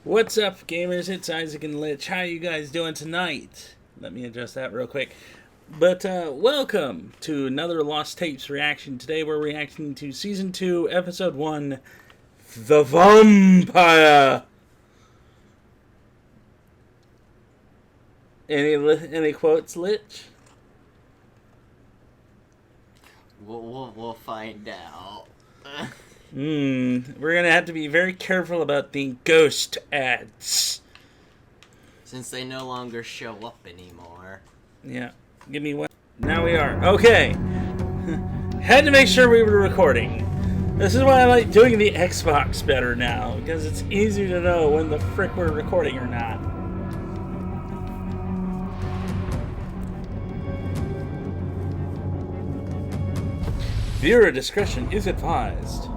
What's up, gamers? It's Isaac and Lich. How you guys doing tonight? Let me adjust that real quick. But welcome to another Lost Tapes reaction. Today we're reacting to Season 2, Episode 1, The Vampire. Any quotes, Lich? We'll find out. We're gonna have to be very careful about the ghost ads. Since they no longer show up anymore. Yeah, give me one. Now we are. Okay. Had to make sure we were recording. This is why I like doing the Xbox better now, because it's easier to know when the frick we're recording or not. Viewer discretion is advised.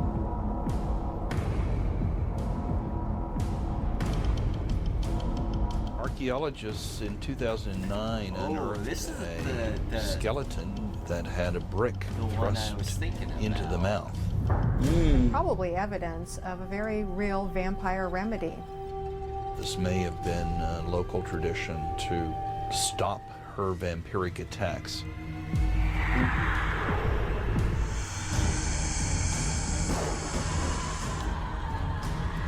Archaeologists in 2009 unearthed a skeleton that had a brick thrust into the mouth. Probably evidence of a very real vampire remedy. This may have been a local tradition to stop her vampiric attacks.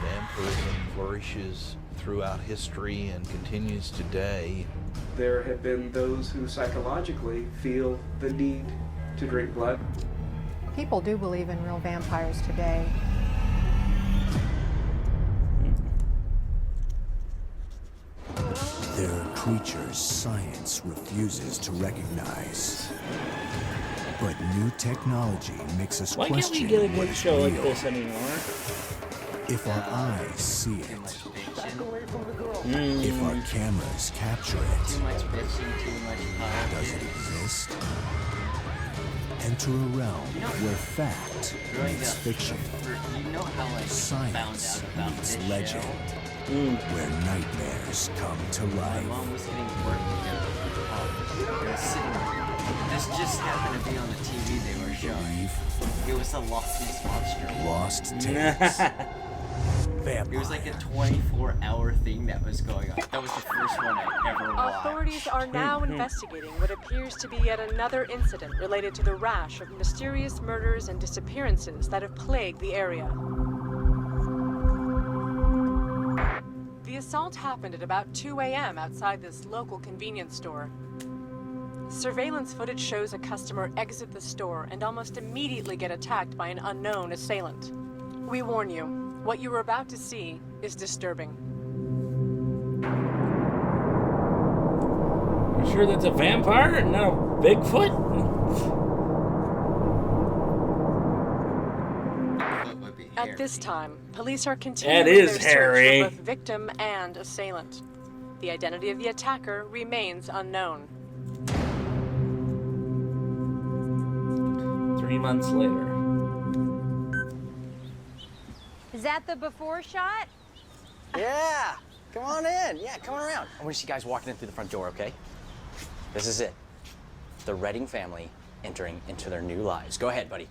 Vampirism flourishes throughout history and continues today. There have been those who psychologically feel the need to drink blood. People do believe in real vampires today. There are creatures science refuses to recognize. But new technology makes us Why can't we question get a what good is show like real. this anymore? If our eyes see it, Fiction. if our cameras capture it, Too much bitching, too much does it exist? Enter a realm where fact meets fiction, You know how I science found out about meets this legend, show? where nightmares come to My life. mom was getting work together with the office. They were sitting there. This just happened to be on the TV they were showing. It was a Loch Ness Monster. Lost Tapes. It was like a 24-hour thing that was going on. That was the first one I ever watched. Authorities are now investigating what appears to be yet another incident related to the rash of mysterious murders and disappearances that have plagued the area. The assault happened at about 2 a.m. outside this local convenience store. Surveillance footage shows a customer exit the store and almost immediately get attacked by an unknown assailant. We warn you, what you're about to see is disturbing. You sure that's a vampire and not a Bigfoot? At this time, police are continuing That is their hairy. search for both victim and assailant. The identity of the attacker remains unknown. 3 months later. Is that the before shot? Yeah, come on in. Yeah, come on around. I want to see you guys walking in through the front door, okay? This is it. The Redding family entering into their new lives. Go ahead, buddy.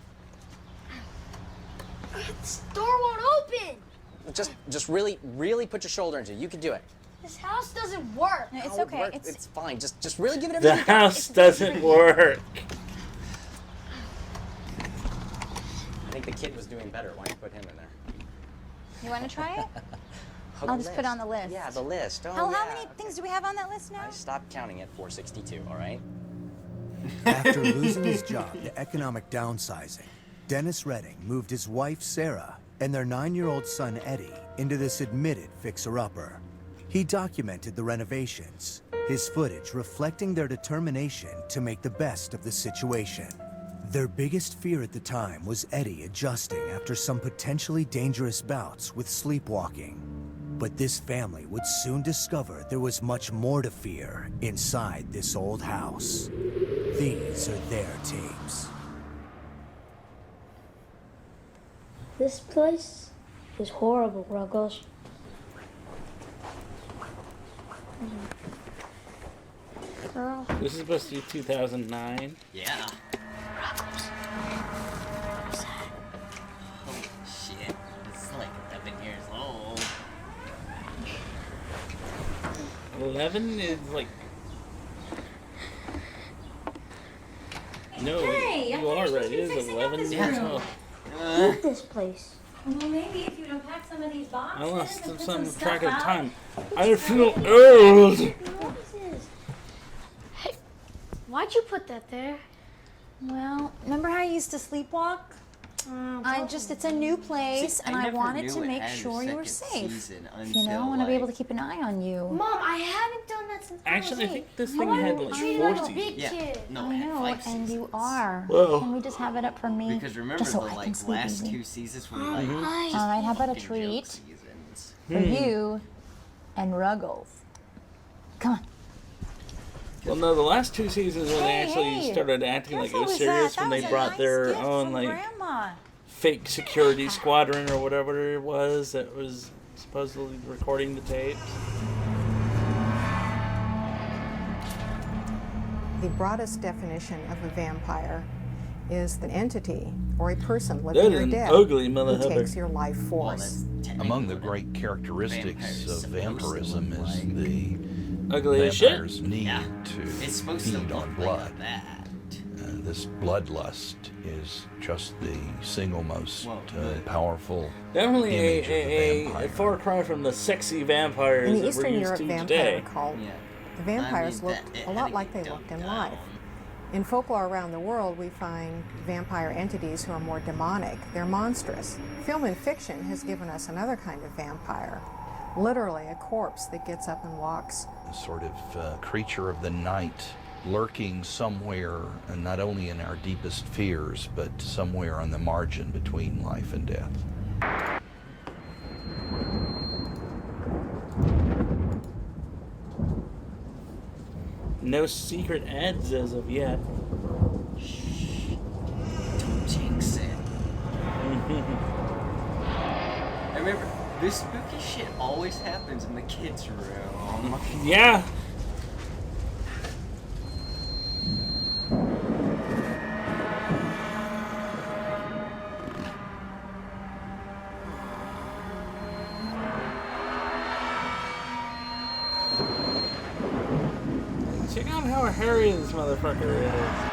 This door won't open. Just really put your shoulder into it. You can do it. This house doesn't work. No, it works. It's fine. Just really give it The everything you got. house doesn't work. I think the kid was doing better. Why don't you put him in there? You want to try it? Oh, I'll the just put it on the list. Yeah, the list. Oh, How yeah. many things do we have on that list now? I stopped counting at 462, all right? After losing his job to economic downsizing, Dennis Redding moved his wife, Sarah, and their 9-year-old son, Eddie, into this admitted fixer-upper. He documented the renovations, his footage reflecting their determination to make the best of the situation. Their biggest fear at the time was Eddie adjusting after some potentially dangerous bouts with sleepwalking. But this family would soon discover there was much more to fear inside this old house. These are their tapes. This place is horrible, Ruggles. Girl. This is supposed to be 2009. Yeah. Holy shit. It's like 11 years old. 11 is like... No, Hey, you are right. It is 11 years old. Look this place. Well, maybe if you'd unpack some of these boxes I lost and put some stuff track of out. time. I feel old. Hey, why'd you put that there? Well, remember how I used to sleepwalk? It's a new place, and I wanted to make sure you were safe. You know, I want to be able to keep an eye on you. Mom, I haven't done that since Actually, I I was think this thing had like 4 seasons. kid. No, I it had know, 5 and seasons. you are. Whoa. Can we just have it up for me? Because remember just so the I can like sleep last easy. 2 seasons were like All right, how about a fucking treat joke seasons. for you and Ruggles? Come on. Well, no, the last 2 seasons when they actually hey. started acting like it Careful was with serious that. when That they was a brought nice their gift own from like Grandma. fake security squadron or whatever it was that was supposedly recording the tapes. The broadest definition of a vampire is an entity or a person That living is or an dead ugly who motherfucker. takes your life force. Among the great characteristics of vampirism is the Ugly as shit. vampire's need It's to supposed to feed look on like blood. that. This bloodlust is just the single most powerful Definitely image of the a vampire. far cry from the sexy vampires In the that we're Eastern used Europe to vampire today. cult, the vampires looked a lot like they looked in life. In folklore around the world, we find vampire entities who are more demonic. They're monstrous. Film and fiction has given us another kind of vampire, literally a corpse that gets up and walks. A sort of creature of the night lurking somewhere, not only in our deepest fears, but somewhere on the margin between life and death. No secret ads as of yet. Don't jinx it. I remember, this spooky shit always happens in the kids' room. Yeah. Check out how hairy this motherfucker is.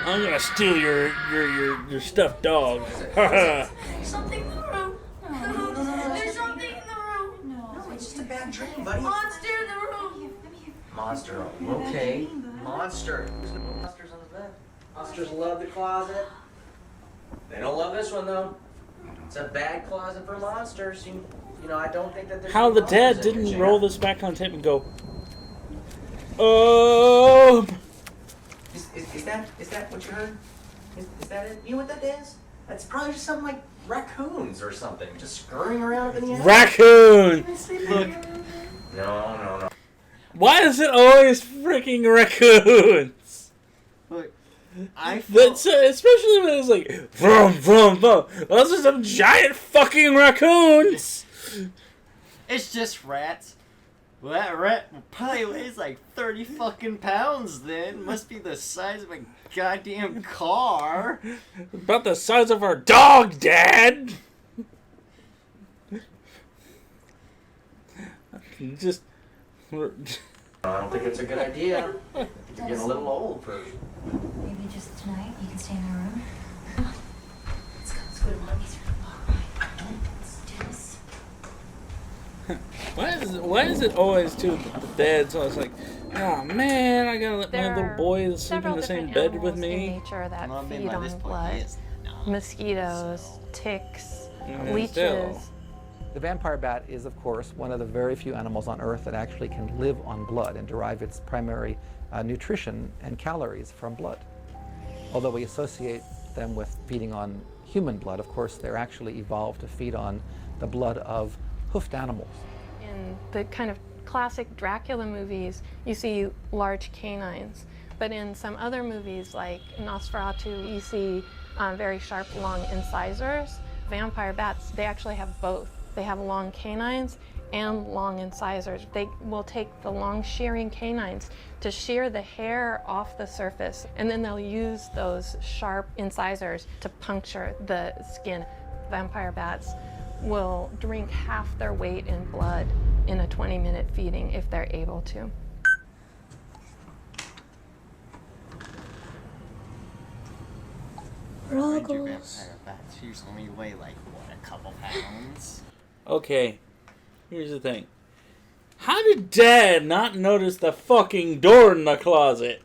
I'm gonna steal your stuffed dog. Something in the room. There's something in the room. No, it's just a bad dream, buddy. Monster in the room. Monster. Okay. Monster. There's no monsters on the bed. Monsters love the closet. They don't love this one though. It's a bad closet for monsters. You know, I don't think that there's How any the dad monsters in didn't here, roll Jack. this back on tape and go, oh. Is that what you heard? Is that it? You know what that is? That's probably just something like raccoons or something, just scurrying around up in the air. Raccoon! Look. No. Why is it always freaking raccoons? Look, That's especially when it's like vroom vroom vroom. Those are some giant fucking raccoons. It's just rats. Well, that rat probably weighs like 30 fucking pounds then. Must be the size of a goddamn car. About the size of our dog, Dad. Just. I don't think it's a good idea. You're getting a little old for. Maybe just tonight you can stay in our room. Let's go to Mommy's room. I don't. Let's do this. Why is it always too the dad's always like, oh man, I gotta let my little boy sleep in the same bed with In me. nature that Well, I mean, feed by on this point, blood. he is Mosquitoes, ticks, Yeah, leeches. still. The vampire bat is, of course, one of the very few animals on Earth that actually can live on blood and derive its primary nutrition and calories from blood. Although we associate them with feeding on human blood, of course, they're actually evolved to feed on the blood of hoofed animals. In the kind of classic Dracula movies, you see large canines. But in some other movies, like Nosferatu, you see very sharp, long incisors. Vampire bats, they actually have both. They have long canines and long incisors. They will take the long shearing canines to shear the hair off the surface, and then they'll use those sharp incisors to puncture the skin. vampire bats will drink half their weight in blood in a 20-minute feeding if they're able to. Ranger vampire bats usually weigh like, what, a couple pounds? Okay, here's the thing. How did Dad not notice the fucking door in the closet?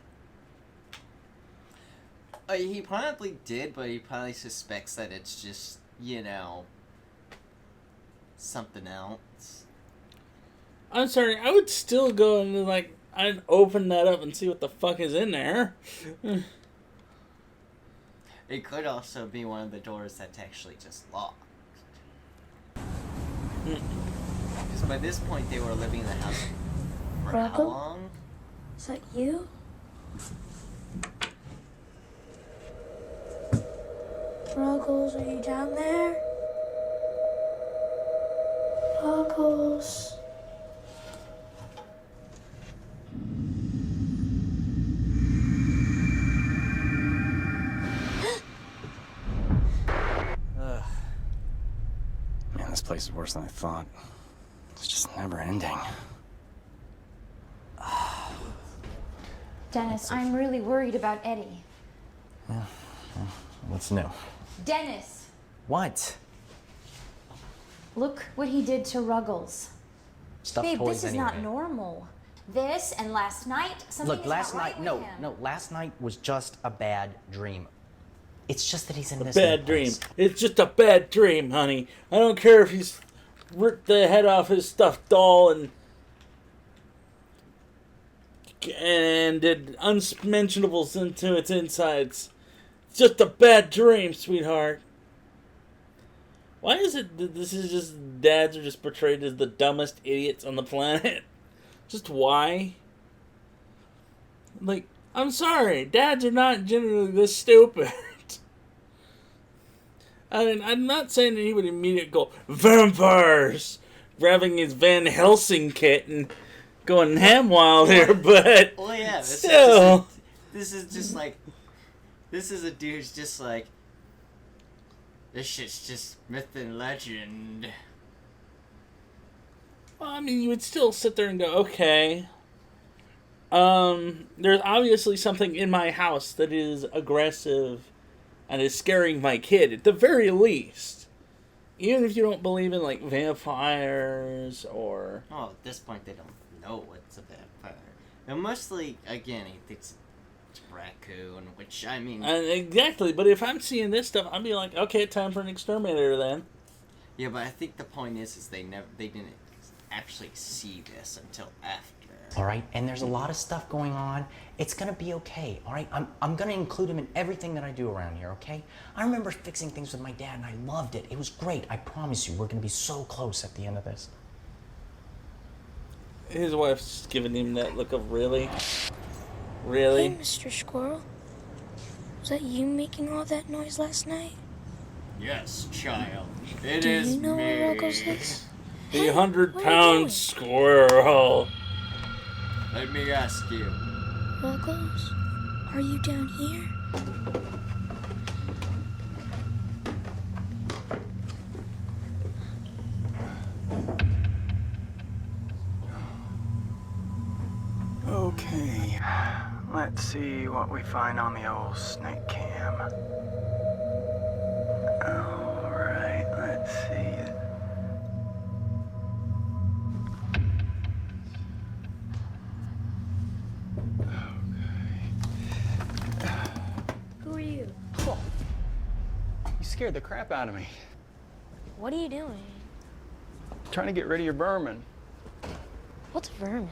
He probably did, but he probably suspects that it's just, you know, something else. I'm sorry, I would still go and, like, I'd open that up and see what the fuck is in there. It could also be one of the doors that's actually just locked. Because by this point they were living in the house for how Rocco? long? Is that you? Ruggles, are you down there? Ruggles. Man, this place is worse than I thought. It's just never ending. Dennis, I'm really worried about Eddie. Yeah. What's new? Dennis! What? Look what he did to Ruggles. Stuffed Babe, toys this is anyway. not normal. This and last night, something Look, is last not right night, with him. no, last night was just a bad dream. It's just that he's in A this bad dream. It's just a bad dream, honey. I don't care if he's ripped the head off his stuffed doll and did unmentionables into its insides. It's just a bad dream, sweetheart. Why is it that this is just dads are just portrayed as the dumbest idiots on the planet? Just why? Like, I'm sorry, dads are not generally this stupid. I mean, I'm not saying that he would immediately go, vampires! Grabbing his Van Helsing kit and going ham wild here, but Well, yeah, still. This is just like, this is a dude who's just like, this shit's just myth and legend. Well, I mean, you would still sit there and go, okay. There's obviously something in my house that is aggressive and is scaring my kid, at the very least. Even if you don't believe in, like, vampires or... Oh, at this point, they don't know what's a vampire. And mostly, again, he thinks it's a raccoon, which, I mean... exactly, but if I'm seeing this stuff, I'd be like, okay, time for an exterminator then. Yeah, but I think the point is they didn't actually see this until after. All right, and there's a lot of stuff going on. It's gonna be okay, all right? I'm gonna include him in everything that I do around here, okay? I remember fixing things with my dad, and I loved it. It was great. I promise you, we're gonna be so close at the end of this. His wife's just giving him that look of really? Really? Hey, Mr. Squirrel. Was that you making all that noise last night? Yes, child. It Do is you know me. where Ruggles is? The 100-pound squirrel. Let me ask you. Ruggles, are you down here? Okay, let's see what we find on the old snake cam. Alright, let's see. Who are you? You scared the crap out of me. What are you doing? Trying to get rid of your vermin. What's vermin?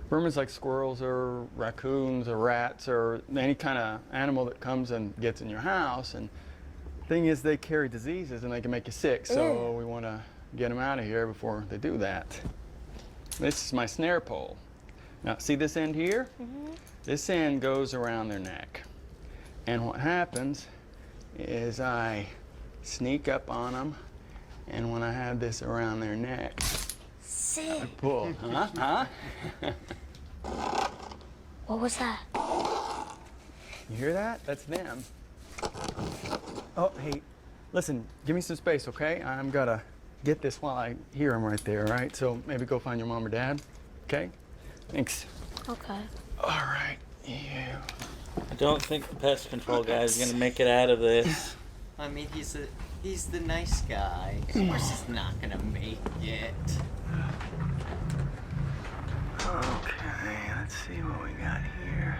Vermin's like squirrels or raccoons or rats or any kind of animal that comes and gets in your house. And the thing is, they carry diseases and they can make you sick. So we want to get them out of here before they do that. This is my snare pole. Now, see this end here? This end goes around their neck. And what happens is I sneak up on them, and when I have this around their neck, I pull. Huh? What was that? You hear that? That's them. Oh, hey, Listen, give me some space, okay? I'm gonna get this while I hear him right there, all right? So maybe go find your mom or dad, okay? Thanks. Okay. All right, you. I don't think the pest control guy is gonna make it out of this. I mean, he's the nice guy. Of course he's not gonna make it. Okay, let's see what we got here.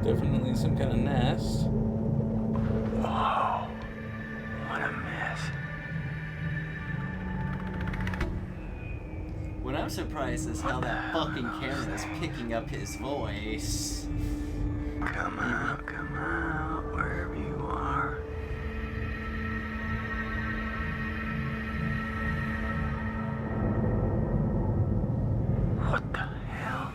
Definitely some kind of nest. Oh, what a mess. What I'm surprised is how that fucking camera is picking up his voice. Come out, wherever you are. What the hell?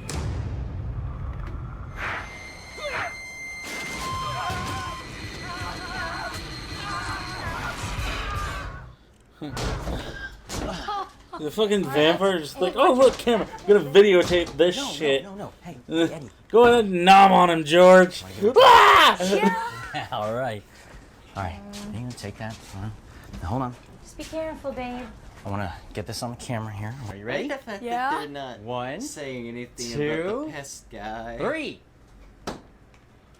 The fucking vampire just like, oh look, camera, I'm gonna videotape this shit. No. Hey, Eddie. Go ahead and nom on him, George. Ah! All right. Are you gonna take that? Now, hold on. Just be careful, babe. I want to get this on the camera here. Are you ready? The fact Yeah? that they're not One, saying anything two, about the pest guy. 3. Come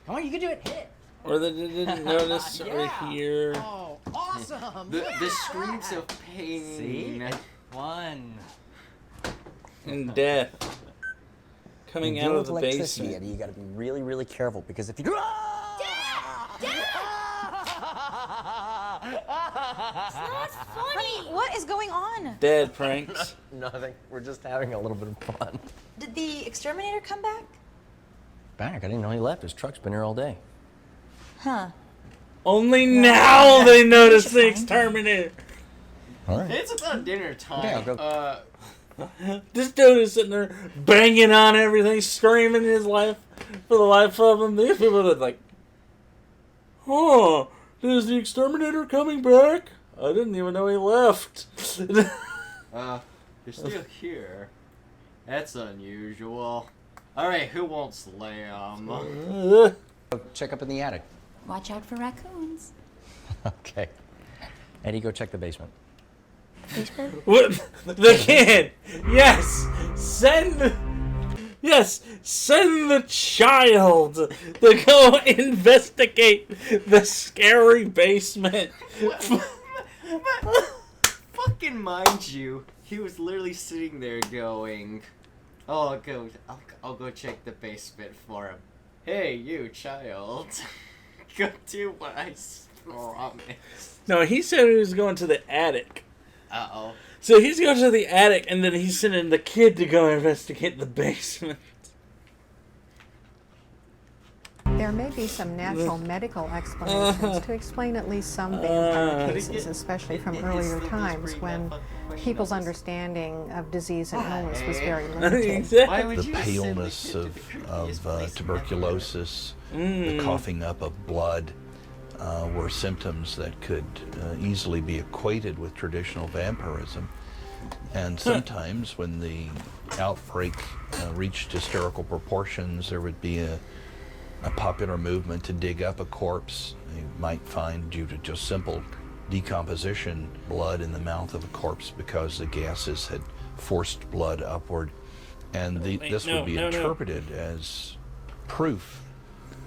on, you can do it. Hit it. Or they didn't notice right here. Oh, awesome. The screams of pain. See? 1. And death. Coming out of the electricity, basement. Eddie, you got to be really, really careful because if you. Honey, what is going on? Dead pranks. Nothing. We're just having a little bit of fun. Did the exterminator come back? Back? I didn't know he left. His truck's been here all day. Huh. Only now they notice the exterminator. All right. It's about dinner time. Yeah, I'll go. This dude is sitting there banging on everything, screaming his life for the life of him. These people are like, oh, is the exterminator coming back? I didn't even know he left. You're still here. That's unusual. Alright, who wants lamb? Go check up in the attic. Watch out for raccoons. Okay. Eddie, go check the basement. Basement? What? The kid! Yes! Send the child to go investigate the scary basement. Fucking mind you, he was literally sitting there going, "Oh, I'll go check the basement for him." Hey, you child, go do what I promised. No, he said he was going to the attic. Uh-oh. So he's going to the attic, and then he's sending the kid to go investigate the basement. There may be some natural medical explanations to explain at least some vampire cases, especially from earlier times when people's understanding of disease and illness was very limited. The paleness of tuberculosis, the coughing up of blood, were symptoms that could easily be equated with traditional vampirism. And sometimes when the outbreak reached hysterical proportions, there would be a popular movement to dig up a corpse. You might find, due to just simple decomposition, blood in the mouth of a corpse because the gases had forced blood upward. And this would be interpreted as proof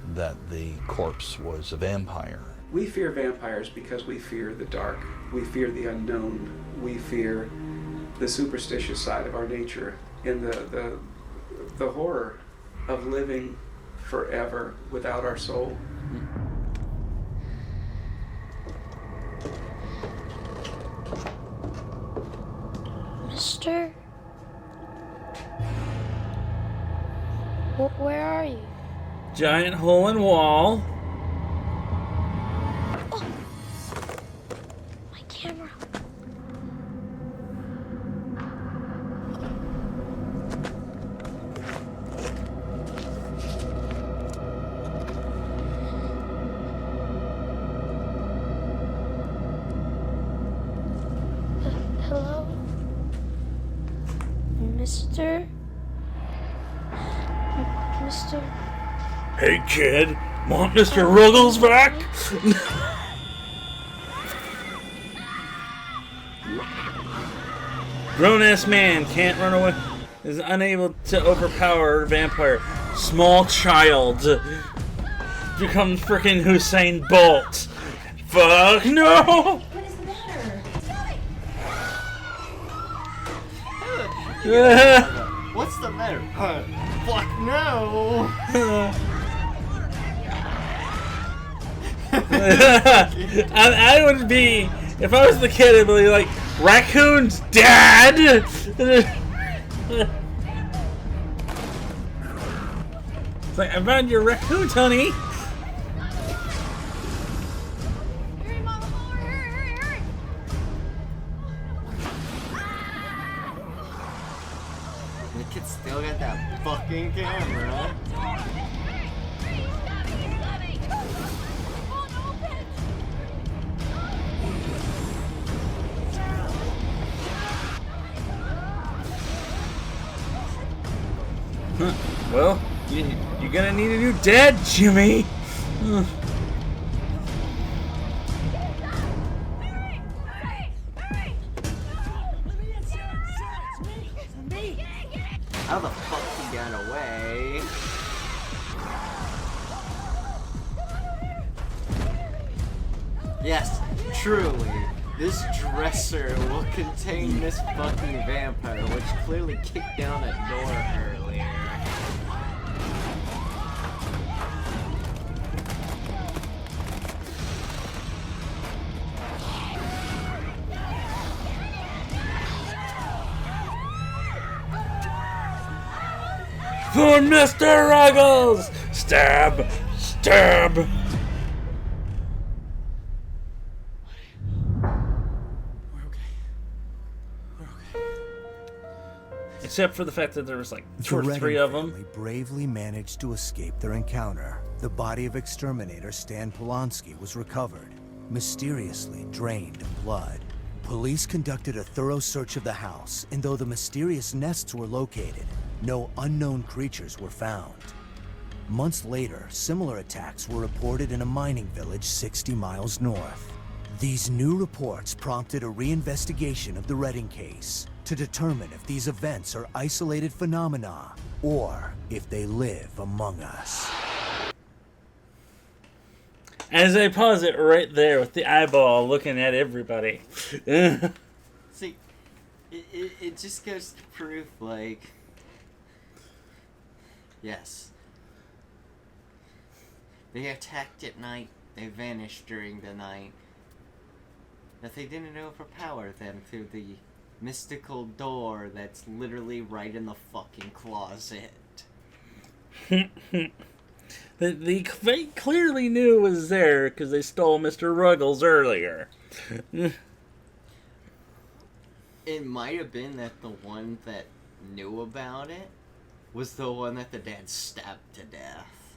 that the corpse was a vampire. We fear vampires because we fear the dark. We fear the unknown. We fear the superstitious side of our nature and the horror of living forever without our soul. Mister? Where are you? Giant hole in wall. Oh. My camera. Mister? Mister? Hey kid, want Mr. Ruggles back? Grown-ass man can't run away. Is unable to overpower a vampire. Small child becomes freaking Usain Bolt. Fuck no! What is the matter? What's the matter? Fuck no! I would be, if I was the kid, I'd be like, Raccoon's dad! It's like, I found your raccoons, honey! The kid still got that fucking camera. Well, you're gonna need a new dad, Jimmy! How the fuck he got away? Yes, truly, this dresser will contain this fucking vampire, which clearly kicked down a door earlier. For Mr. Ruggles! Stab! Stab! Except for the fact that there was like two or three of them. The Redding family bravely managed to escape their encounter. The body of exterminator Stan Polanski was recovered, mysteriously drained of blood. Police conducted a thorough search of the house, and though the mysterious nests were located, no unknown creatures were found. Months later, similar attacks were reported in a mining village 60 miles north. These new reports prompted a reinvestigation of the Redding case to determine if these events are isolated phenomena or if they live among us. As I pause it right there with the eyeball looking at everybody. See, it just goes to prove, like, yes, they attacked at night, they vanished during the night, that they didn't overpower them through the mystical door that's literally right in the fucking closet. They clearly knew it was there because they stole Mr. Ruggles earlier. It might have been that the one that knew about it was the one that the dad stabbed to death.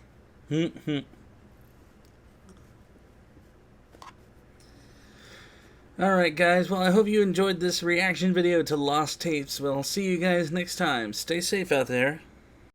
Alright guys, well I hope you enjoyed this reaction video to Lost Tapes. Well, I'll see you guys next time. Stay safe out there.